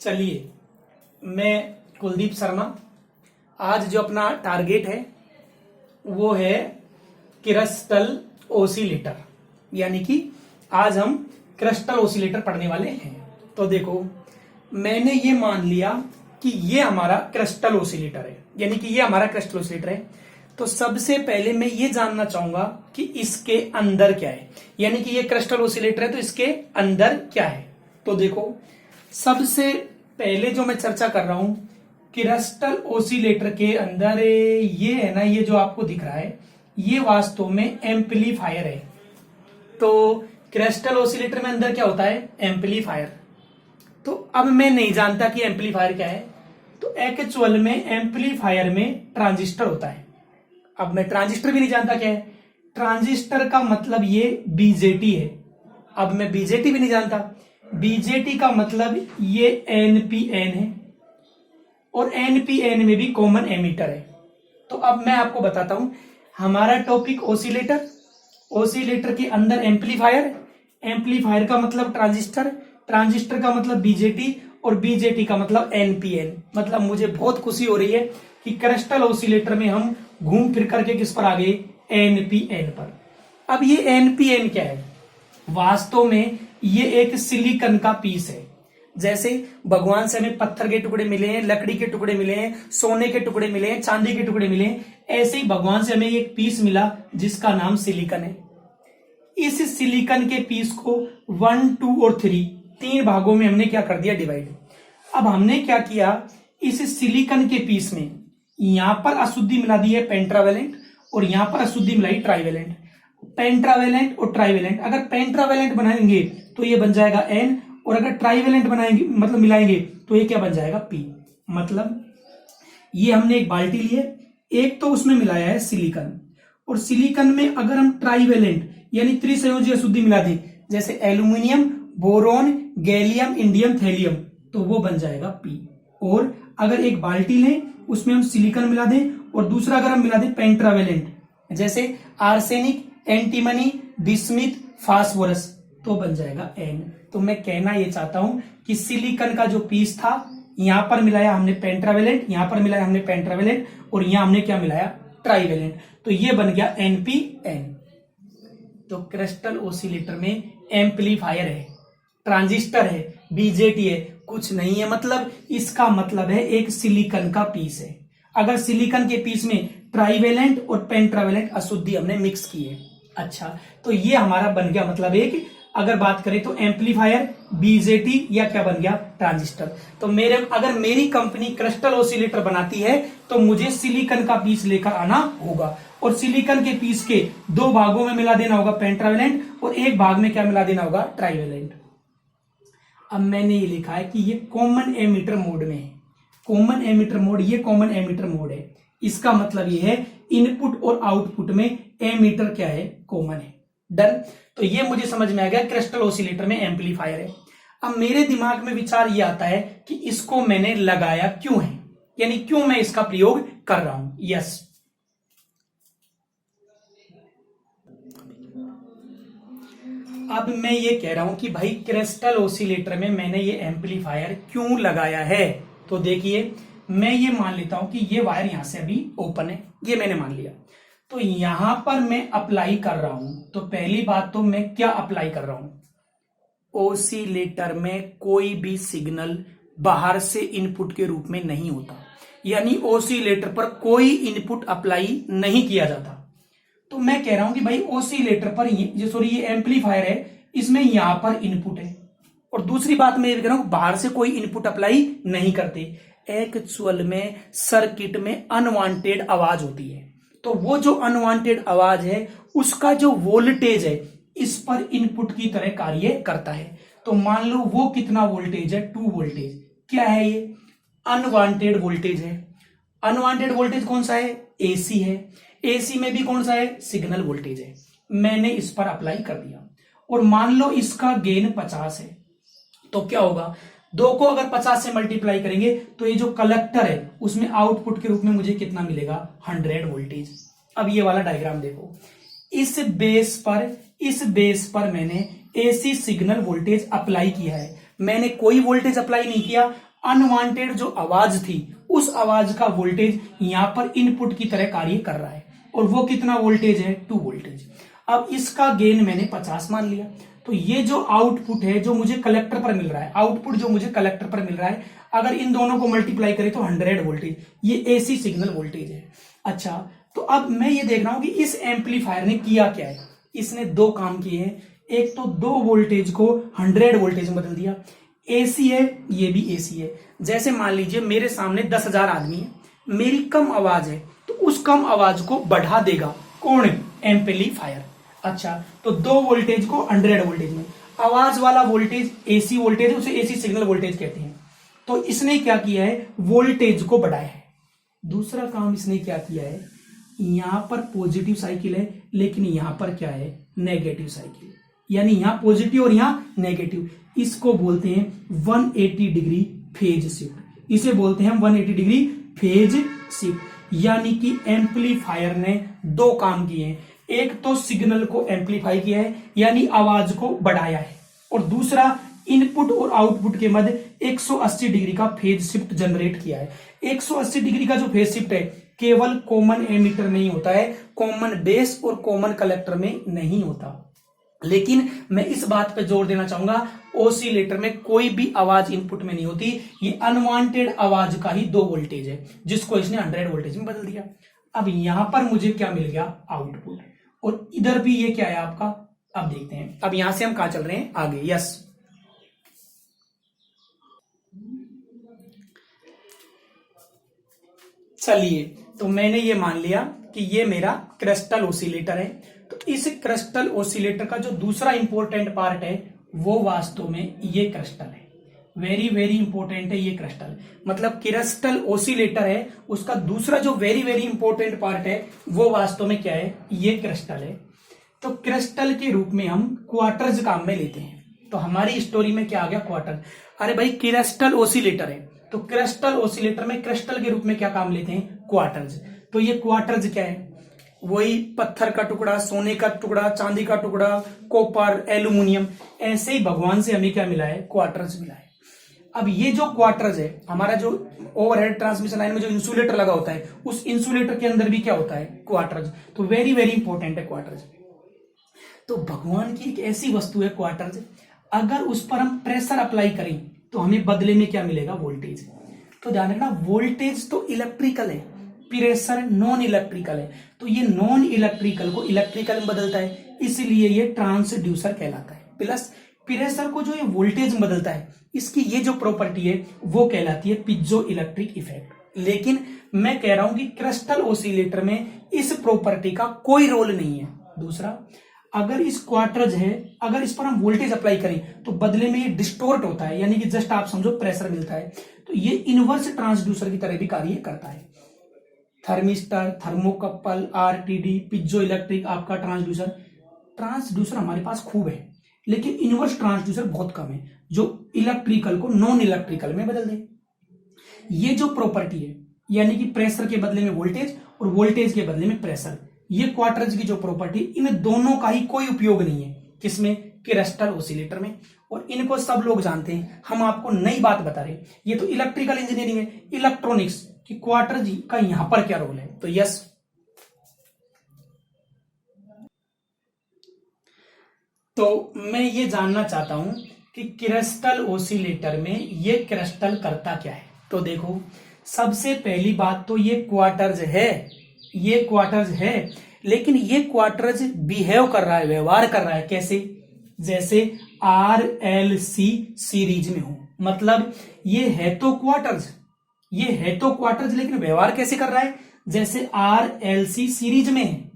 चलिए, मैं कुलदीप शर्मा। आज जो अपना टारगेट है वो है क्रिस्टल ओसिलेटर, यानी कि आज हम क्रिस्टल ओसिलेटर पढ़ने वाले हैं। तो देखो, मैंने ये मान लिया कि ये हमारा क्रिस्टल ओसिलेटर है, यानी कि ये हमारा क्रिस्टल ओसिलेटर है। तो सबसे पहले मैं ये जानना चाहूंगा कि इसके अंदर क्या है, यानी कि ये क्रिस्टल ओसिलेटर है तो इसके अंदर क्या है। तो देखो, सबसे पहले जो मैं चर्चा कर रहा हूं क्रिस्टल ओसिलेटर के अंदर ये है ना, ये जो आपको दिख रहा है ये वास्तव में एम्पलीफायर है। तो क्रिस्टल ओसिलेटर में अंदर क्या होता है? एम्पलीफायर। तो अब मैं नहीं जानता कि एम्पलीफायर क्या है, तो एक्चुअल में एम्पलीफायर में ट्रांजिस्टर होता है। अब मैं ट्रांजिस्टर भी नहीं जानता क्या है। ट्रांजिस्टर का मतलब ये बीजेटी है। अब मैं बीजेटी भी नहीं जानता। बीजेटी का मतलब ये एनपीएन है, और एनपीएन में भी कॉमन एमीटर है। तो अब मैं आपको बताता हूं, हमारा टॉपिक ओसिलेटर, ओसिलेटर के अंदर एम्पलीफायर, एम्पलीफायर का मतलब ट्रांजिस्टर, ट्रांजिस्टर का मतलब बीजेटी, और बीजेटी का मतलब एनपीएन। मतलब मुझे बहुत खुशी हो रही है कि क्रिस्टल ओसिलेटर में हम घूम फिर करके किस पर आ गए? एनपीएन पर। अब ये एनपीएन क्या है? वास्तव में ये एक सिलिकॉन का पीस है। जैसे भगवान से हमें पत्थर के टुकड़े मिले हैं, लकड़ी के टुकड़े मिले हैं, सोने के टुकड़े मिले हैं, चांदी के टुकड़े मिले हैं, ऐसे ही भगवान से हमें एक पीस मिला जिसका नाम सिलिकॉन है। इस सिलिकॉन के पीस को 1, 2 और 3 तीन भागों में हमने क्या कर दिया? डिवाइड। अब हमने क्या किया, इस सिलिकॉन के पीस में यहां पर अशुद्धि मिला दी है पेंट्रावेलेंट, और यहां पर अशुद्धि मिलाई ट्राइवेलेंट। पेंट्रावेलेंट और ट्राइवेलेंट, अगर पेंट्रावेलेंट बनाएंगे तो ये बन जाएगा एन, और अगर ट्राइवेलेंट बनाएंगे मतलब मिलाएंगे तो ये क्या बन जाएगा? पी। मतलब ये हमने एक बाल्टी ली है, एक तो उसमें मिलाया है सिलिकॉन, और सिलिकॉन में अगर हम ट्राइवेलेंट यानी त्रिसंयोजी अशुद्धि मिला दें, जैसे aluminium, boron, gallium, indium, thallium, तो वो बन जाएगा पी। और अगर एक बाल्टी लें, उसमें हम सिलिकॉन मिला दें, और दूसरा अगर हम मिला दें पेंट्रावेलेंट, जैसे आर्सेनिक, एंटीमनी, बिस्मिथ, फास्फोरस, तो बन जाएगा एन। तो मैं कहना ये चाहता हूं कि सिलिकॉन का जो पीस था, यहां पर मिलाया हमने पेंट्रावेलेंट, यहां पर मिलाया हमने पेंट्रावेलेंट, और यहां हमने क्या मिलाया? ट्राइवेलेंट। तो ये बन गया एनपीएन। तो क्रिस्टल ओसिलेटर में एम्पलीफायर है, ट्रांजिस्टर है, बीजेटी है, कुछ नहीं है। मतलब इसका मतलब है एक सिलिकॉन का पीस है। अगर सिलिकॉन के पीस में ट्राइवेलेंट और पेंट्रावेलेंट अशुद्धि हमने मिक्स की है। अच्छा, तो ये हमारा बन गया मतलब एक, अगर बात करें तो एम्पलीफायर, बीजेटी, या क्या बन गया? ट्रांजिस्टर। तो अगर मेरी कंपनी क्रिस्टल ओसिलेटर बनाती है तो मुझे सिलिकॉन का पीस लेकर आना होगा, और सिलिकॉन के पीस के दो भागों में मिला देना होगा पेंट्रावेलेंट, और एक भाग में क्या मिला देना होगा? ट्राइवेलेंट। अब मैंने ये लिखा है कि ये कॉमन एमीटर मोड में है। कॉमन एमीटर मोड, ये कॉमन एमीटर मोड है। इसका मतलब ये है इनपुट और आउटपुट में एमीटर क्या है? कॉमन है। डन। तो ये मुझे समझ में आ गया क्रिस्टल ओसिलेटर में एम्पलीफायर है। अब मेरे दिमाग में विचार ये आता है कि इसको मैंने लगाया क्यों है, यानी क्यों मैं इसका प्रयोग कर रहा हूं। यस, अब मैं ये कह रहा हूं कि भाई क्रिस्टल ओसिलेटर में मैंने ये एम्पलीफायर क्यों लगाया है। तो देखिए, मैं ये मान लेता हूं कि ये वायर यहां से अभी ओपन है, ये मैंने मान लिया। तो यहां पर मैं अप्लाई कर रहा हूं। तो पहली बात तो मैं क्या अप्लाई कर रहा हूं? ओसिलेटर में कोई भी सिग्नल बाहर से इनपुट के रूप में नहीं होता, यानी ओसिलेटर पर कोई इनपुट अप्लाई नहीं किया जाता। तो मैं कह रहा हूं कि भाई ओसिलेटर पर ये एम्पलीफायर है, इसमें यहां पर इनपुट है, और दूसरी बात मैं ये कह रहा हूं बाहर से कोई इनपुट अप्लाई नहीं करते। एक्चुअल में सर्किट में अनवांटेड आवाज होती है, तो वो जो अनवांटेड आवाज है उसका जो वोल्टेज है इस पर इनपुट की तरह कार्य करता है। तो मान लो वो कितना वोल्टेज है? 2 वोल्टेज। क्या है ये? अनवांटेड वोल्टेज है। अनवांटेड वोल्टेज कौन सा है? एसी है। एसी में भी कौन सा है? सिग्नल वोल्टेज है। मैंने इस पर अप्लाई कर दिया, और मान लो इसका गेन 50 है, तो क्या होगा? 2 को अगर 50 से मल्टीप्लाई करेंगे तो ये जो कलेक्टर है उसमें आउटपुट के रूप में मुझे कितना मिलेगा? 100 वोल्टेज। अब ये वाला डायग्राम देखो, इस बेस पर मैंने एसी सिग्नल वोल्टेज अप्लाई किया है। मैंने कोई वोल्टेज अप्लाई नहीं किया, अनवांटेड जो आवाज थी उस आवाज का वोल्टेज यहां पर इनपुट की तरह कार्य कर रहा है, और वो कितना वोल्टेज है, 2 वोल्टेज। अब इसका गेन मैंने 50 मान लिया, तो ये जो आउटपुट है जो मुझे कलेक्टर पर मिल रहा है, आउटपुट जो मुझे कलेक्टर पर मिल रहा है, अगर इन दोनों को मल्टीप्लाई करें तो 100 वोल्टेज, ये एसी सिग्नल वोल्टेज है। अच्छा, तो अब मैं ये देख रहा हूं कि इस एम्पलीफायर ने किया क्या है। इसने 2 काम किए हैं, एक तो 2 वोल्टेज को 100 वोल्टेज में बदल दिया। एसी है, ये भी एसी है। जैसे मान लीजिए मेरे सामने 10,000 आदमी है, मेरी कम आवाज है, तो उस कम आवाज को बढ़ा देगा कौन, एम्पलीफायर। अच्छा, तो 2 वोल्टेज को 100 वोल्टेज में, आवाज वाला वोल्टेज एसी वोल्टेज, उसे एसी सिग्नल वोल्टेज कहते हैं। तो इसने क्या किया है, वोल्टेज को बढ़ाया है। दूसरा काम इसने क्या किया है, यहां पर पॉजिटिव साइकिल है, लेकिन यहां पर क्या है, नेगेटिव साइकिल, यानी यहां पॉजिटिव और यहां नेगेटिव। इसको बोलते हैं 180 डिग्री फेज शिफ्ट, इसे बोलते हैं 180 डिग्री फेज शिफ्ट। यानी कि एम्पलीफायर ने 2 काम किए हैं, एक तो सिग्नल को एम्पलीफाई किया है यानी आवाज को बढ़ाया है, और दूसरा इनपुट और आउटपुट के मध्य 180 डिग्री का फेज शिफ्ट जनरेट किया है। 180 डिग्री का जो फेज शिफ्ट है केवल कॉमन एमिटर में ही होता है, कॉमन बेस और कॉमन कलेक्टर में नहीं होता। लेकिन मैं इस बात पे जोर देना चाहूंगा, ओसिलेटर में कोई भी आवाज इनपुट में नहीं होती, ये अनवांटेड आवाज का ही 2 वोल्टेज है जिसको इसने 100 वोल्टेज में बदल दिया। अब यहां पर मुझे क्या मिल गया, आउटपुट, और इधर भी ये क्या है आपका, अब देखते हैं। अब यहां से हम कहां चल रहे हैं, आगे। यस, चलिए, तो मैंने ये मान लिया कि ये मेरा क्रिस्टल ओसिलेटर है। तो इस क्रिस्टल ओसिलेटर का जो दूसरा इंपॉर्टेंट पार्ट है वो वास्तव में ये क्रिस्टल है। वेरी वेरी इंपॉर्टेंट है ये क्रिस्टल, मतलब क्रिस्टल ओसिलेटर है, उसका दूसरा जो वेरी वेरी इंपॉर्टेंट पार्ट है वो वास्तव में क्या है, ये क्रिस्टल है। तो क्रिस्टल के रूप में हम क्वार्टर्स काम में लेते हैं। तो हमारी स्टोरी में क्या आ गया, क्वार्टर। अरे भाई क्रिस्टल ओसिलेटर है, तो क्रिस्टल ओसिलेटर में क्रिस्टल के रूप में क्या काम लेते हैं, क्वार्टर्स। तो ये क्वार्टर्स क्या है, वही पत्थर का टुकड़ा, सोने का टुकड़ा, चांदी का टुकड़ा, कॉपर, एल्यूमिनियम, ऐसे ही भगवान से हमें क्या मिला है, क्वार्टर्स मिला है। अब ये जो क्वार्टर्स है, हमारा जो ओवरहेड ट्रांसमिशन लाइन में जो इंसुलेटर लगा होता है, उस इंसुलेटर के अंदर भी क्या होता है, क्वार्टर्स। तो वेरी वेरी इंपॉर्टेंट है क्वार्टर्स। तो भगवान की एक ऐसी वस्तु है क्वार्टर्स, अगर उस पर हम प्रेशर अप्लाई करें तो हमें बदले में क्या मिलेगा, वोल्टेज। तो ध्यान रखना, वोल्टेज तो इलेक्ट्रिकल है, प्रेशर नॉन इलेक्ट्रिकल है। तो ये नॉन इलेक्ट्रिकल को इलेक्ट्रिकल में बदलता है, इसलिए ये ट्रांसड्यूसर कहलाता है। प्लस प्रेशर को जो ये वोल्टेज में बदलता है, इसकी ये जो प्रॉपर्टी है वो कहलाती है पिजो इलेक्ट्रिक इफेक्ट। लेकिन मैं कह रहा हूं कि क्रिस्टल ओसिलेटर में इस प्रॉपर्टी का कोई रोल नहीं है। दूसरा, अगर इस क्वार्टर्स है, अगर इस पर हम वोल्टेज अप्लाई करें तो बदले में ये डिस्टोर्ट होता है, यानी कि जस्ट आप समझो प्रेशर मिलता है। तो ये इनवर्स ट्रांसड्यूसर की तरह भी कार्य करता है। थर्मिस्टर, थर्मोकपल, आरटीडी, पिजो इलेक्ट्रिक आपका ट्रांसड्यूसर। ट्रांसड्यूसर हमारे पास खूब है, लेकिन इनवर्स ट्रांसड्यूसर बहुत कम है जो इलेक्ट्रिकल को नॉन इलेक्ट्रिकल में बदल दे। ये जो प्रॉपर्टी है, यानी कि प्रेशर के बदले में वोल्टेज और वोल्टेज के बदले में प्रेशर, ये क्वार्टर्स की जो प्रॉपर्टी, इन दोनों का ही कोई उपयोग नहीं है किसमें, क्रिस्टल ओसिलेटर में। और इनको सब लोग जानते हैं, हम आपको नई बात बता रहे हैं। ये तो इलेक्ट्रिकल इंजीनियरिंग है, इलेक्ट्रॉनिक्स कि क्वार्टर का यहां पर क्या रोल है। तो यस, तो मैं ये जानना चाहता हूं कि क्रिस्टल ओसिलेटर में ये क्रिस्टल करता क्या है। तो देखो, सबसे पहली बात तो ये क्वार्टर्स है, ये क्वार्टर्स है, लेकिन ये क्वार्टर्स बिहेव कर रहा है, व्यवहार कर रहा है कैसे, जैसे RLC सीरीज में हो। मतलब ये है तो क्वार्टर्स, ये है तो क्वार्टर्स, लेकिन व्यवहार कैसे कर रहा है, जैसे RLC सीरीज में है।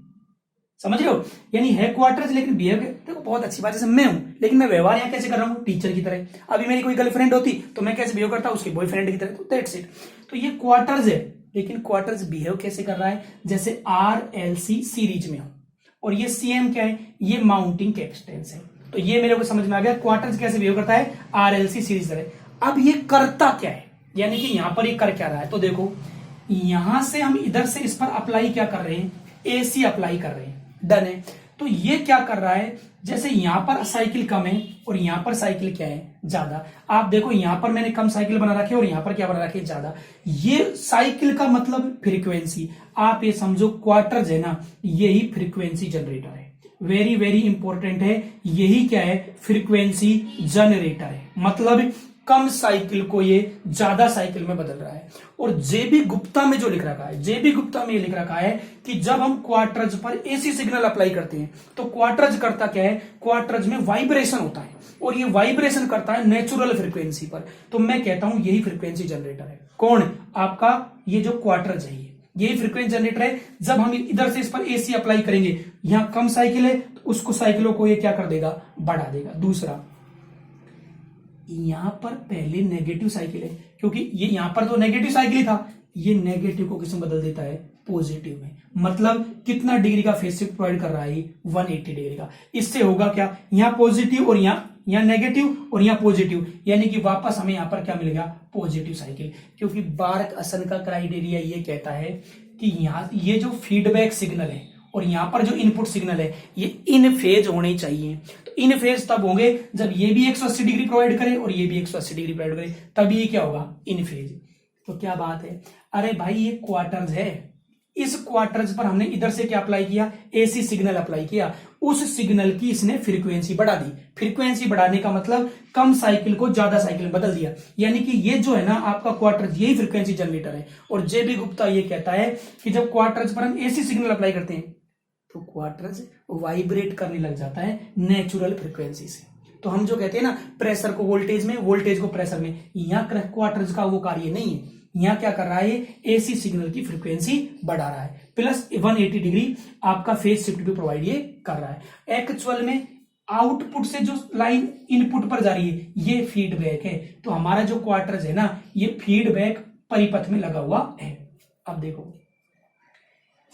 समझ रहे हो, यानी है क्वार्टर्स लेकिन बिहेव, देखो बहुत अच्छी बात है, जैसे मैं हूं लेकिन मैं व्यवहार यहां कैसे कर रहा हूं, टीचर की तरह। अभी मेरी कोई गर्लफ्रेंड होती तो मैं कैसे बिहेव करता, उसके बॉयफ्रेंड की तरह। तो दैट्स इट। तो ये क्वार्टर्स है, लेकिन क्वार्टर्स बिहेव कैसे कर रहा है, जैसे RLC सीरीज में हो। और ये CM क्या है, ये माउंटिंग कैपेसिटेंस है। तो ये मेरे को समझ में आ गया क्वार्टर्स कैसे बिहेव करता है, RLC सीरीज तरह। अब ये करता क्या है, यानी कि यहां पर ये कर क्या रहा है। तो देखो, यहां से हम इधर से इस पर अप्लाई क्या कर रहे हैं, AC अप्लाई कर रहे हैं, डन है। तो ये क्या कर रहा है, जैसे यहां पर साइकिल कम है और यहां पर साइकिल क्या है, ज्यादा। आप देखो यहां पर मैंने कम साइकिल बना रखे और यहां पर क्या बना रखे, ज्यादा। ये साइकिल का मतलब फ्रीक्वेंसी, आप ये समझो क्वार्टर्स है ना, यही फ्रीक्वेंसी जनरेटर है। वेरी वेरी इंपॉर्टेंट है, यही क्या है, फ्रीक्वेंसी जनरेटर है। मतलब कम साइकिल को ये ज्यादा साइकिल में बदल रहा है। और जेबी गुप्ता में जो लिख रखा है, जेबी गुप्ता में ये लिख रखा है कि जब हम क्वार्टर्स पर एसी सिग्नल अप्लाई करते हैं तो क्वार्टर्स करता क्या है, क्वार्टर्स में वाइब्रेशन होता है और ये वाइब्रेशन करता है नेचुरल फ्रीक्वेंसी पर। तो मैं कहता हूं यही फ्रीक्वेंसी जनरेटर है। कौन, आपका ये जो क्वार्टर्स है, यही फ्रीक्वेंसी जनरेटर है। जब हम इधर से इस पर एसी अप्लाई करेंगे, यहां कम साइकिल है तो उसको साइकिलों को ये क्या कर देगा, बढ़ा देगा। दूसरा, यहां पर पहले नेगेटिव साइकिल है, क्योंकि ये यहां पर तो नेगेटिव साइकिल था, ये नेगेटिव को किसमें बदल देता है, पॉजिटिव में। मतलब कितना डिग्री का फेज शिफ्ट प्रोवाइड कर रहा है, 180 डिग्री का। इससे होगा क्या, यहां पॉजिटिव और यहां नेगेटिव और यहां पॉजिटिव, यानी कि वापस हमें यहां पर क्या मिलेगा, पॉजिटिव साइकिल। क्योंकि बार्क-असन का क्राइटेरिया ये कहता है कि यहां ये जो फीडबैक सिग्नल है और यहां पर जो इनपुट सिग्नल है, ये इन फेज होने चाहिए। तो इन फेज तब होंगे जब ये भी 180 डिग्री प्रोवाइड करे और ये भी 180 डिग्री प्रोवाइड करे, तभी ये क्या होगा, इन फेज। तो क्या बात है, अरे भाई ये क्वार्टर्स है, इस क्वार्टर्स पर हमने इधर से क्या अप्लाई किया, एसी सिग्नल अप्लाई किया, उस सिग्नल की इसने फ्रीक्वेंसी बढ़ा दी। फ्रीक्वेंसी बढ़ाने का मतलब कम साइकिल को ज्यादा साइकिल में बदल दिया। यानी कि ये जो है ना आपका क्वार्टर्स, यही फ्रीक्वेंसी जनरेटर है। और जेबी गुप्ता ये कहता है कि जब क्वार्टर्स पर हम एसी सिग्नल अप्लाई करते हैं तो क्वार्टर्स वाइब्रेट करने लग जाता है नेचुरल फ्रीक्वेंसी से। तो हम जो कहते हैं ना प्रेशर को वोल्टेज में, वोल्टेज को प्रेशर में, यहाँ क्वार्टर्स का वो कार्य नहीं है। यहाँ क्या कर रहा है, एसी सिग्नल की फ्रीक्वेंसी बढ़ा रहा है, प्लस 180 डिग्री आपका फेज शिफ्ट भी प्रोवाइड ये कर रहा है। एक्चुअल में आउटपुट से जो लाइन इनपुट पर जा रही है, ये फीडबैक है। तो हमारा जो क्वार्टर्स है ना, ये फीडबैक परिपथ में लगा हुआ है। अब देखो,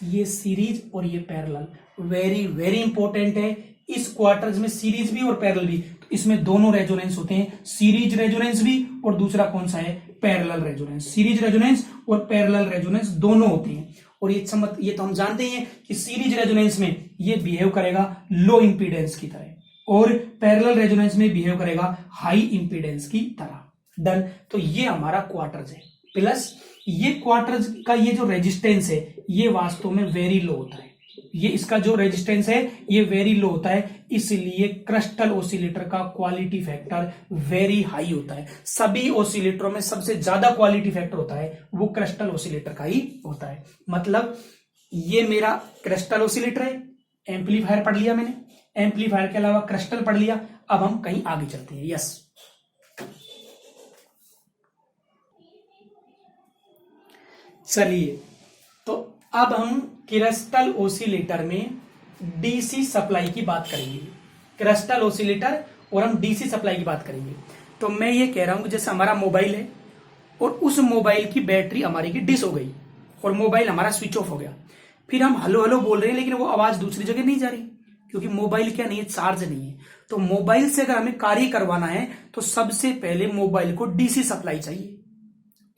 ये सीरीज और ये पैरेलल वेरी वेरी इंपॉर्टेंट है। इस क्वार्टर्स में सीरीज भी और पैरेलल भी, तो इसमें दोनों रेजोनेंस होते हैं, सीरीज रेजोनेंस भी और दूसरा कौन सा है, पैरेलल रेजोनेंस। सीरीज रेजोनेंस और पैरेलल रेजोनेंस दोनों होते हैं। और ये तो हम जानते ही हैं कि सीरीज रेजोनेंस में ये बिहेव करेगा लो इंपीडेंस की तरह और पैरेलल रेजोनेंस में बिहेव करेगा हाई इंपीडेंस की तरह। डन। तो ये हमारा क्वार्टर्स है, प्लस ये क्वार्टर्स का ये जो रेजिस्टेंस है, ये वास्तव में वेरी लो होता है। ये इसका जो रेजिस्टेंस है ये वेरी लो होता है, इसलिए क्रिस्टल ऑसिलेटर का क्वालिटी फैक्टर वेरी हाई होता है। सभी ऑसिलेटरों में सबसे ज्यादा क्वालिटी फैक्टर होता है वो क्रिस्टल ऑसिलेटर का ही होता है। मतलब ये मेरा क्रिस्टल ऑसिलेटर है, एम्पलीफायर पढ़ लिया मैंने, एम्पलीफायर के अलावा क्रिस्टल पढ़ लिया। अब हम कहीं आगे चलते हैं। यस, चलिए, तो अब हम क्रिस्टल ऑसिलेटर में डीसी सप्लाई की बात करेंगे। क्रिस्टल ऑसिलेटर और हम डीसी सप्लाई की बात करेंगे। तो मैं ये कह रहा हूं, जैसे हमारा मोबाइल है और उस मोबाइल की बैटरी हमारी की डिस हो गई और मोबाइल हमारा स्विच ऑफ हो गया, फिर हम हेलो हेलो बोल रहे हैं लेकिन वो आवाज दूसरी जगह नहीं जा रही, क्योंकि मोबाइल क्या नहीं है, चार्ज नहीं है। तो मोबाइल से अगर हमें कार्य करवाना है तो सबसे पहले मोबाइल को डीसी सप्लाई चाहिए,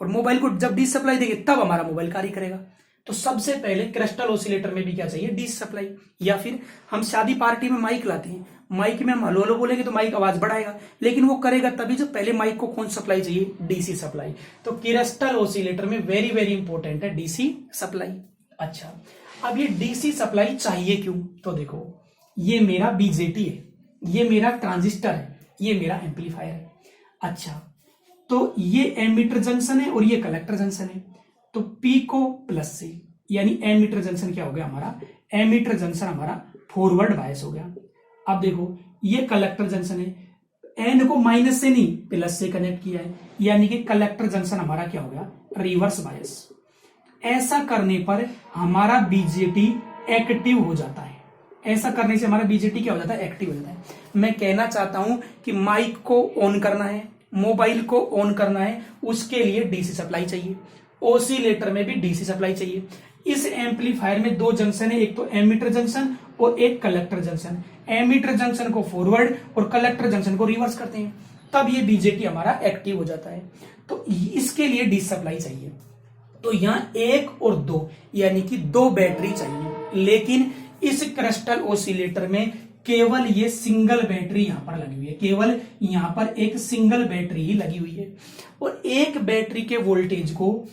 और मोबाइल को जब डीसी सप्लाई देंगे तब हमारा मोबाइल कार्य करेगा। तो सबसे पहले क्रिस्टल ऑसिलेटर में भी क्या चाहिए, डीसी सप्लाई। या फिर हम शादी पार्टी में माइक लाते हैं, माइक में हम हेलो हेलो बोलेंगे तो माइक आवाज बढ़ाएगा, लेकिन वो करेगा तभी जब पहले माइक को कौन सप्लाई चाहिए, डीसी सप्लाई। तो क्रिस्टल ऑसिलेटर में वेरी वेरी इंपॉर्टेंट है डीसी सप्लाई। अच्छा, अब ये डीसी सप्लाई चाहिए क्यों, तो देखो ये मेरा बीजेटी है, ये मेरा ट्रांजिस्टर है, ये मेरा एम्पलीफायर है। अच्छा, तो ये एमीटर जंक्शन है और ये कलेक्टर जंक्शन है। तो पी को प्लस से, यानी एमीटर जंक्शन क्या हो गया हमारा, एमीटर जंक्शन हमारा फॉरवर्ड बायस हो गया। अब देखो ये कलेक्टर जंक्शन है, एन को माइनस से नहीं प्लस से कनेक्ट किया है, यानी कि कलेक्टर जंक्शन हमारा क्या हो गया, रिवर्स बायस। ऐसा करने पर हमारा बीजेटी एक्टिव हो जाता है। ऐसा करने से हमारा बीजेटी क्या हो जाता है, एक्टिव हो जाता है। मैं कहना चाहता हूं कि माइक को ऑन करना है, मोबाइल को ऑन करना है, उसके लिए डीसी सप्लाई चाहिए। ऑसिलेटर में भी डीसी सप्लाई चाहिए। इस एम्पलीफायर में दो जंक्शन है, एक तो एमीटर जंक्शन और एक कलेक्टर जंक्शन। एमीटर जंक्शन को फॉरवर्ड और कलेक्टर जंक्शन को रिवर्स करते हैं, तब ये बीजेटी हमारा एक्टिव हो जाता है। तो इसके लिए डीसी सप्लाई चाहिए। तो यहां 1 और 2 यानी कि 2 बैटरी चाहिए, लेकिन इस क्रिस्टल ओसिलेटर में केवल ये सिंगल बैटरी यहां पर लगी हुई है, केवल यहां पर एक सिंगल बैटरी ही लगी हुई है। और एक बैटरी के वोल्टेज को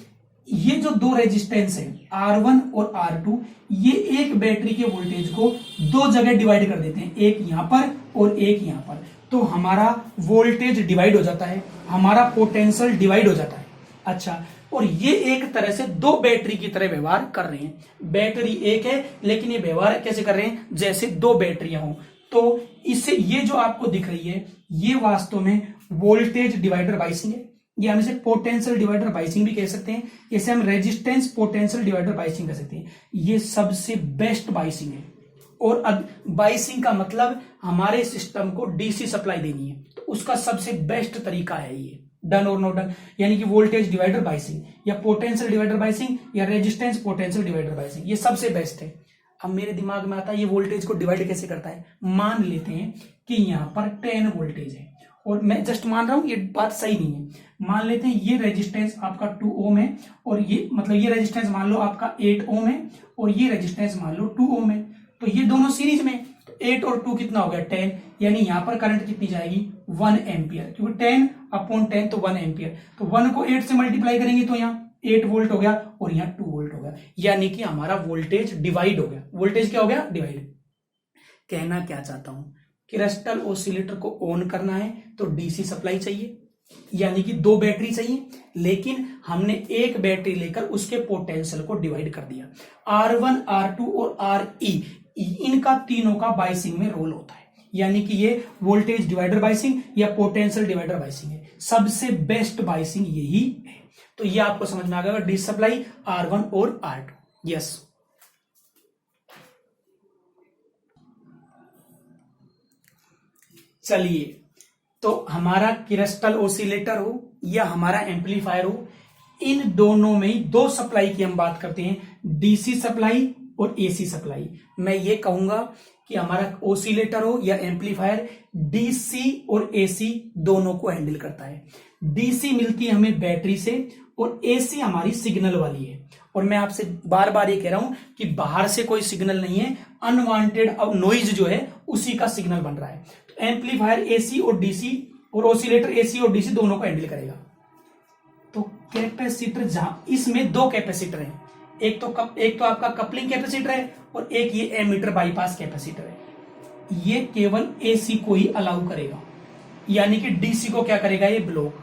ये जो दो रेजिस्टेंस है R1 और R2, ये एक बैटरी के वोल्टेज को दो जगह डिवाइड कर देते हैं, एक यहां पर और एक यहां पर। तो हमारा वोल्टेज डिवाइड हो जाता है, हमारा पोटेंशियल डिवाइड हो जाता है। अच्छा, और ये एक तरह से दो बैटरी की तरह व्यवहार कर रहे हैं। बैटरी एक है लेकिन ये व्यवहार कैसे कर रहे हैं, जैसे दो बैटरियां हो। तो इससे ये जो आपको दिख रही है ये वास्तव में वोल्टेज डिवाइडर बाइसिंग है, ये हम इसे पोटेंशियल डिवाइडर बाइसिंग भी कह सकते हैं, इसे हम रेजिस्टेंस पोटेंशियल डिवाइडर बाइसिंग कह सकते हैं। ये सबसे बेस्ट बाइसिंग है। और बाइसिंग का मतलब हमारे सिस्टम को डीसी सप्लाई देनी है, तो उसका सबसे बेस्ट तरीका है ये डन और नॉट डन, यानी कि वोल्टेज डिवाइडर बाइसिंग या पोटेंशियल डिवाइडर बाइसिंग या रेजिस्टेंस पोटेंशियल डिवाइडर बाइसिंग, ये सबसे बेस्ट है। अब मेरे दिमाग में आता है ये वोल्टेज को डिवाइड कैसे करता है। मान लेते हैं कि यहां पर 10 वोल्टेज है, और मैं जस्ट मान रहा हूं ये बात सही नहीं है। मान लेते हैं ये रेजिस्टेंस आपका 2 ओम है, और ये मतलब ये रेजिस्टेंस मान लो आपका 8 ओम है, और ये रेजिस्टेंस मान लो 2 ओम है। तो ये दोनों सीरीज में, तो 8 और 2 कितना हो गया 10, यानी यहां पर करंट कितनी जाएगी 1 एम्पियर, क्योंकि 10/10 तो 1 एम्पियर। तो 1 को 8 से मल्टीप्लाई करेंगे तो यहाँ 8 वोल्ट हो गया और यहाँ 2 वोल्ट हो गया, यानी कि हमारा वोल्टेज डिवाइड हो गया। वोल्टेज क्या हो गया, डिवाइड। कहना क्या चाहता हूं, क्रिस्टल ओसिलेटर को ऑन करना है तो डीसी सप्लाई चाहिए, यानी कि दो बैटरी चाहिए, लेकिन हमने एक बैटरी लेकर उसके पोटेंशियल को डिवाइड कर दिया। R1, R2 और RE, इनका तीनों का बाइसिंग में रोल होता है, यानी कि ये वोल्टेज डिवाइडर बाइसिंग या पोटेंशियल डिवाइडर बाइसिंग है। सबसे बेस्ट बाइसिंग यही है। तो ये आपको समझ में आ गया डीसी सप्लाई R1 और R2। यस, चलिए, तो हमारा क्रिस्टल ओसिलेटर हो या हमारा एम्पलीफायर हो, इन दोनों में ही दो सप्लाई की हम बात करते हैं, डीसी सप्लाई और एसी सप्लाई। मैं ये कहूंगा कि हमारा ओसिलेटर हो या एम्पलीफायर डीसी और एसी दोनों को हैंडल करता है। डीसी मिलती है हमें बैटरी से और एसी हमारी सिग्नल वाली है। और मैं आपसे बार बार ये कह रहा हूं कि बाहर से कोई सिग्नल नहीं है, अनवांटेड अब नॉइज जो है उसी का सिग्नल बन रहा है। तो एम्पलीफायर एसी और डीसी और ओसिलेटर एसी और डीसी दोनों को हैंडल करेगा। तो कैपेसिटर, जहां इसमें दो कैपेसिटर हैं, एक तो आपका कपलिंग कैपेसिटर है और एक ये एमीटर बाईपास कैपेसिटर है। ये केवल एसी को ही अलाउ करेगा, यानी कि डीसी को क्या करेगा, ये ब्लॉक।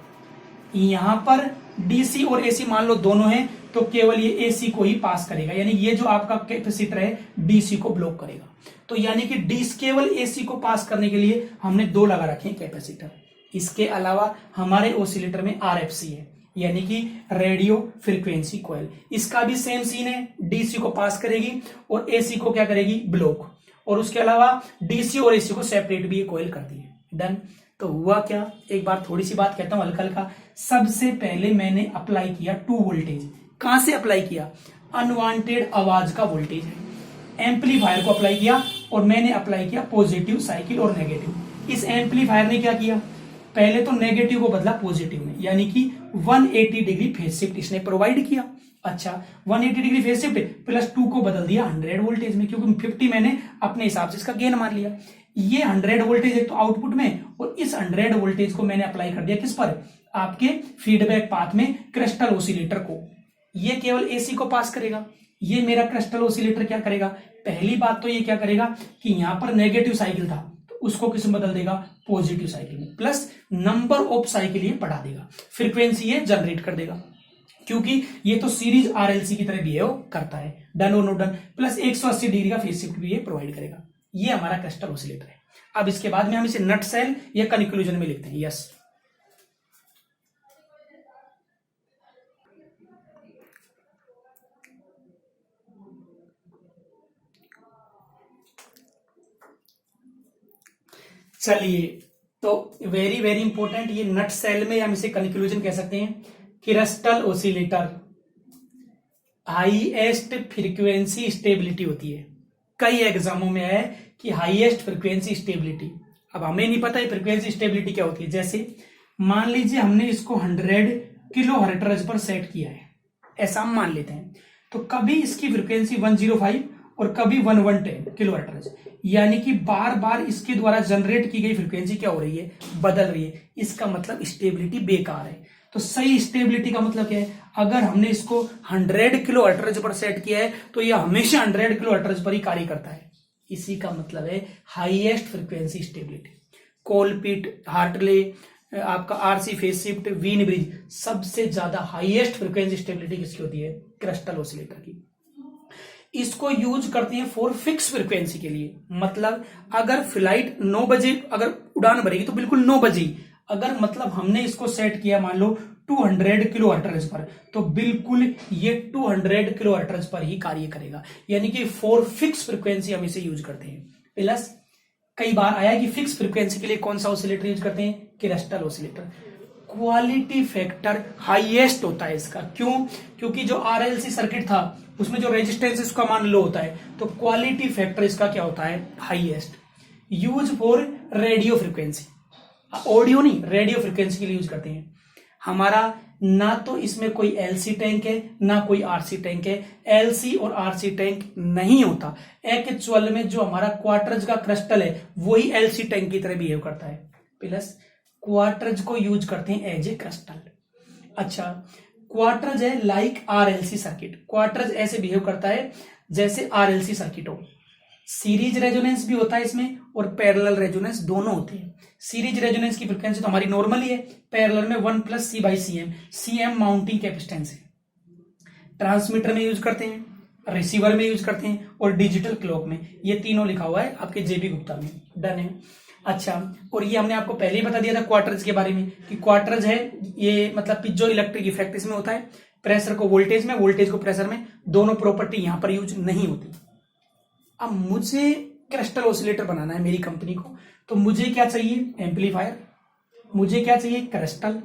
यहां पर डीसी और एसी मान लो दोनों हैं, तो केवल ये एसी को ही पास करेगा, यानी ये जो आपका कैपेसिटर है डीसी को ब्लॉक करेगा। तो यानी कि डीसी केवल एसी को पास करने के लिए हमने दो लगा रखे हैं कैपेसिटर। इसके अलावा हमारे ओसिलेटर में आरएफसी है, यानी कि रेडियो फ्रीक्वेंसी कॉइल। इसका भी सेम सीन है, डीसी को पास करेगी और एसी को क्या करेगी, ब्लॉक। और उसके अलावा डीसी और एसी को सेपरेट भी ये कॉइल करती है। डन। तो हुआ क्या, एक बार थोड़ी सी बात कहता हूं हल्का हल्का। सबसे पहले मैंने अप्लाई किया 2 वोल्टेज। कहां से अप्लाई किया, अनवांटेड आवाज का वोल्टेज है, एम्पलीफायर को अप्लाई किया, और मैंने अप्लाई किया पॉजिटिव साइकिल और नेगेटिव। इस एम्पलीफायर ने क्या किया, पहले तो नेगेटिव को बदला पॉजिटिव में, यानी कि 180 डिग्री फेज शिफ्ट इसने प्रोवाइड किया। अच्छा, 180 डिग्री फेज शिफ्ट प्लस 2 को बदल दिया 100 वोल्टेज में, क्योंकि 50 मैंने अपने हिसाब से इसका गेन मान लिया। ये 100 वोल्टेज एक तो आउटपुट में, और इस 100 वोल्टेज को मैंने अप्लाई कर दिया किस पर, आपके फीडबैक पाथ में क्रिस्टल ओसिलेटर को। ये केवल एसी को पास करेगा। ये मेरा क्रिस्टल ओसिलेटर क्या करेगा, पहली बात तो ये क्या करेगा कि यहां पर नेगेटिव साइकिल था तो उसको किस में बदल देगा, पॉजिटिव साइकिल में, प्लस नंबर ऑफ साइकिल ये बढ़ा देगा, फ्रीक्वेंसी ये जनरेट कर देगा, क्योंकि ये तो सीरीज आरएलसी की तरह बिहेव करता है। डन और नो डन, प्लस 180 डिग्री का फेज शिफ्ट भी ये प्रोवाइड करेगा। ये हमारा क्रिस्टल ओसिलेटर है। अब इसके बाद में हम इसे नट सेल या कंक्लूजन में लिखते हैं। यस, चलिए, तो वेरी वेरी इंपॉर्टेंट, ये नट सेल में हम इसे कंक्लूजन कह सकते हैं। Crystal oscillator highest frequency stability होती है। कई एग्जामों में है कि हाईएस्ट फ्रीक्वेंसी स्टेबिलिटी। अब हमें नहीं पता है फ्रीक्वेंसी स्टेबिलिटी क्या होती है। जैसे मान लीजिए हमने इसको 100 किलो हर्ट्ज पर सेट किया है, ऐसा हम मान लेते हैं, तो कभी इसकी फ्रीक्वेंसी 105 और कभी 110 किलो हर्ट्ज, यानी कि बार बार इसके द्वारा जनरेट की गई फ्रीक्वेंसी क्या हो रही है, बदल रही है। इसका मतलब स्टेबिलिटी बेकार है। तो सही स्टेबिलिटी का मतलब क्या है, अगर हमने इसको 100 किलो हर्ट्ज पर सेट किया है तो यह हमेशा 100 किलो हर्ट्ज पर ही कार्य करता है। इसी का मतलब है highest frequency stability. Colpitts, Hartley, आपका RC phase shift, Wien bridge, सबसे ज्यादा हाईएस्ट फ्रीक्वेंसी स्टेबिलिटी किसकी होती है, क्रिस्टल ऑसिलेटर की। इसको यूज करते हैं फॉर फिक्स फ्रीक्वेंसी के लिए। मतलब अगर फ्लाइट 9 बजे अगर उड़ान भरेगी तो बिल्कुल 9 बजे, अगर मतलब हमने इसको सेट किया मान लो 200 किलो हर्ट्ज पर, तो बिल्कुल ये 200 किलो हर्ट्ज पर ही कार्य करेगा। यानी कि फॉर फिक्स फ्रीक्वेंसी हम इसे यूज करते हैं। प्लस कई बार आया कि फिक्स फ्रीक्वेंसी के लिए कौन सा ऑसिलेटर यूज करते हैं, crystal oscillator. Quality factor highest होता है इसका। क्यों? क्योंकि जो आरएलसी सर्किट था उसमें जो रेजिस्टेंस इसका मान लो होता है, तो क्वालिटी फैक्टर इसका क्या होता है, highest. Use for radio frequency, audio नहीं, रेडियो फ्रीक्वेंसी के लिए यूज करते हैं। हमारा ना तो इसमें कोई एलसी टैंक है ना कोई आरसी टैंक है। एलसी और आरसी टैंक नहीं होता। एक्चुअल में जो हमारा क्वार्टर्ज का क्रिस्टल है वही एलसी टैंक की तरह बिहेव करता है। प्लस क्वार्टर्ज को यूज करते हैं एज ए क्रिस्टल। अच्छा, क्वार्टर्ज है लाइक आरएलसी सर्किट। क्वार्टर्ज ऐसे बिहेव करता है जैसे आरएलसी सर्किट हो। सीरीज रेजोनेंस भी होता है इसमें और पैरेलल रेजोनेंस दोनों होते हैं। सीरीज रेजोनेंस की फ्रीक्वेंसी तो हमारी नॉर्मल ही है, पैरेलल में 1+C/Cm, Cm माउंटिंग कैपेसिटेंस है। ट्रांसमीटर में यूज करते हैं, रिसीवर में यूज करते हैं और डिजिटल क्लॉक में। ये तीनों लिखा हुआ है आपके जेबी गुप्ता में। डन है। अच्छा, और ये हमने आपको पहले ही बता दिया था क्वार्टर्स के बारे में कि क्वार्टर्स है ये मतलब पिजो इलेक्ट्रिक इफेक्ट इसमें होता है। प्रेशर को वोल्टेज में, वोल्टेज को प्रेशर में, दोनों प्रॉपर्टी यहां पर यूज नहीं होती। अब मुझे क्रिस्टल ऑसिलेटर बनाना है मेरी कंपनी को, तो मुझे क्या चाहिए, एम्पलीफायर, मुझे क्या चाहिए, क्रिस्टल,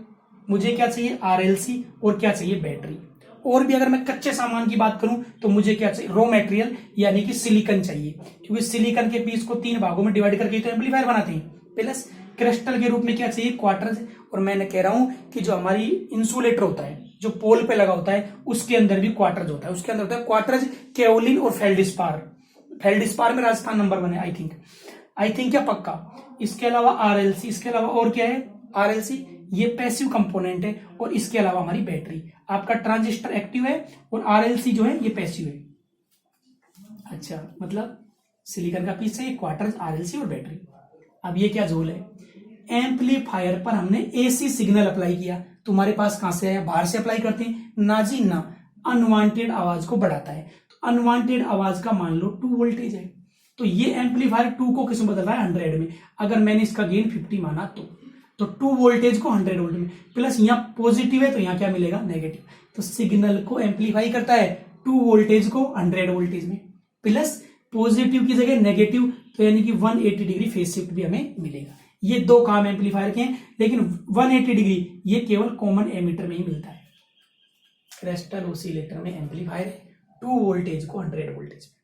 मुझे क्या चाहिए, आरएलसी, और क्या चाहिए, बैटरी। और भी अगर मैं कच्चे सामान की बात करूं तो मुझे क्या चाहिए, रॉ मटेरियल यानी कि सिलिकॉन चाहिए, क्योंकि सिलिकॉन के पीस को 3 भागों में डिवाइड करके तो एम्पलीफायर बनाते हैं। प्लस क्रिस्टल के रूप में क्या चाहिए, क्वार्टर्स। और मैंने कह रहा हूं कि जो हमारी इंसुलेटर होता है जो पोल पे लगा होता है उसके अंदर भी क्वार्टर्स होता है। उसके अंदर होता है क्वार्टर्स, केओलिन और फेल्डस्पार। फेल्डस्पार में राजस्थान नंबर 1 है आई थिंक क्या पक्का। इसके अलावा आरएलसी, इसके अलावा और क्या है, आरएलसी ये पैसिव कंपोनेंट है, और इसके अलावा हमारी बैटरी। आपका ट्रांजिस्टर एक्टिव है और आरएलसी जो है ये पैसिव है। अच्छा, मतलब सिलिकॉन का पीस है, क्वार्टर्स, आरएलसी और बैटरी। अब ये क्या झोल है, एम्पलीफायर पर हमने एसी सिग्नल अप्लाई किया। तुम्हारे पास कहां से आया, बाहर से अप्लाई करते हैं ना जी ना, अनवांटेड आवाज को बढ़ाता है। तो अनवांटेड आवाज का मान लो 2 वोल्टेज है, तो ये एम्पलीफायर 2 को किसमें बदल रहा है, 100 में। अगर मैंने इसका गेन 50 माना तो 2 वोल्टेज को 100 वोल्ट में। प्लस यहाँ पॉजिटिव है तो यहाँ क्या मिलेगा, नेगेटिव। तो सिग्नल को एम्पलीफाई करता है 2 वोल्टेज को 100 वोल्टेज में, प्लस पॉजिटिव की जगह नेगेटिव, तो यानी कि 180 डिग्री फेज शिफ्ट भी हमें मिलेगा। ये 2 काम एम्पलीफायर के हैं, लेकिन 180 डिग्री ये केवल कॉमन एमीटर में ही मिलता है। क्रिस्टल ऑसिलेटर में एम्पलीफायर है 2 वोल्टेज को 100 वोल्टेज में।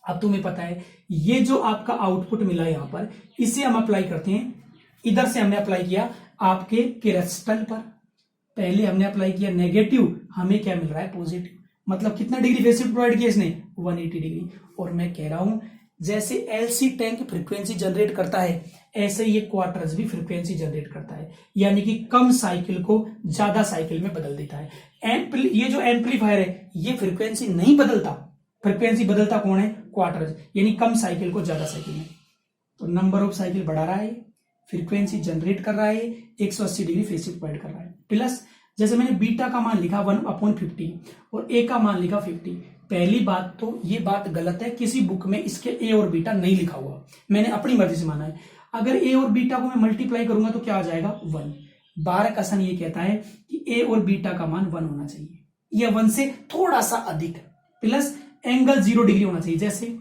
अब तुम्हें पता है ये जो आपका आउटपुट मिला यहां पर, इसे हम अप्लाई करते हैं। इधर से हमने अप्लाई किया आपके क्रिस्टल पर, पहले हमने अप्लाई किया नेगेटिव, हमें क्या मिल रहा है, पॉजिटिव। मतलब कितना डिग्री फेज शिफ्ट प्रोवाइड किया इसने, 180 डिग्री। और मैं कह रहा हूं जैसे एलसी टैंक फ्रीक्वेंसी जनरेट करता है, ऐसे ये क्वार्टर्स भी फ्रीक्वेंसी जनरेट करता है, यानी कि कम साइकिल को ज्यादा साइकिल में बदल देता है। ये जो एम्पलीफायर है ये फ्रीक्वेंसी नहीं बदलता, फ्रीक्वेंसी बदलता कौन है, क्वार्टर्स, यानी कम साइकिल को ज्यादा साइकिल में। तो नंबर ऑफ साइकिल बढ़ा रहा है, फ्रीक्वेंसी जनरेट कर रहा है, 180 डिग्री फेज शिफ्ट प्रोवाइड कर रहा है। प्लस जैसे मैंने बीटा का मान लिखा 1/50 और ए का मान लिखा 50। पहली बात तो ये बात गलत है, किसी बुक में इसके ए और बीटा नहीं लिखा हुआ, मैंने अपनी मर्जी से माना है। अगर ए और बीटा को मैं मल्टीप्लाई करूंगा तो क्या आ जाएगा, 1। बार कसन ये कहता है कि ए और बीटा का मान 1 होना चाहिए, यह 1 से थोड़ा सा अधिक, प्लस एंगल 0 डिग्री होना चाहिए। जैसे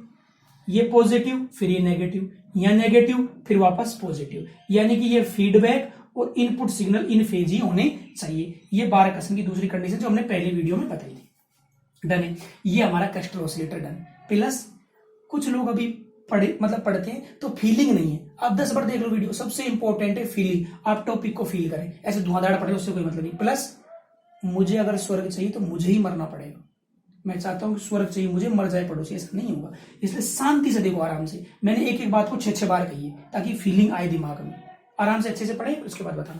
ये पॉजिटिव फिर ये नेगेटिव, या नेगेटिव फिर वापस पॉजिटिव, यानी कि ये फीडबैक और इनपुट सिग्नल इन फेज ही होने चाहिए। ये बार कसन की दूसरी कंडीशन जो हमने पहले वीडियो में बताई थी। डन है, ये हमारा क्रिस्टल ऑसिलेटर डन। प्लस कुछ लोग अभी पढ़ते हैं तो फीलिंग नहीं है। आप 10 बार देख लो वीडियो, सबसे इंपॉर्टेंट है फीलिंग। आप टॉपिक को फील करें, ऐसे धुआंधाड़ पढ़े उससे कोई मतलब नहीं। प्लस मुझे अगर स्वर्ग चाहिए तो मुझे ही मरना पड़ेगा, मैं चाहता हूं कि स्वर्ग चाहिए मुझे, मर जाए पड़ोसी, ऐसा नहीं होगा। इसलिए शांति से देखो, आराम से। मैंने एक एक बात को 6-6 बार कही है ताकि फीलिंग आए दिमाग में। आराम से अच्छे से पढ़े, उसके बाद बताना।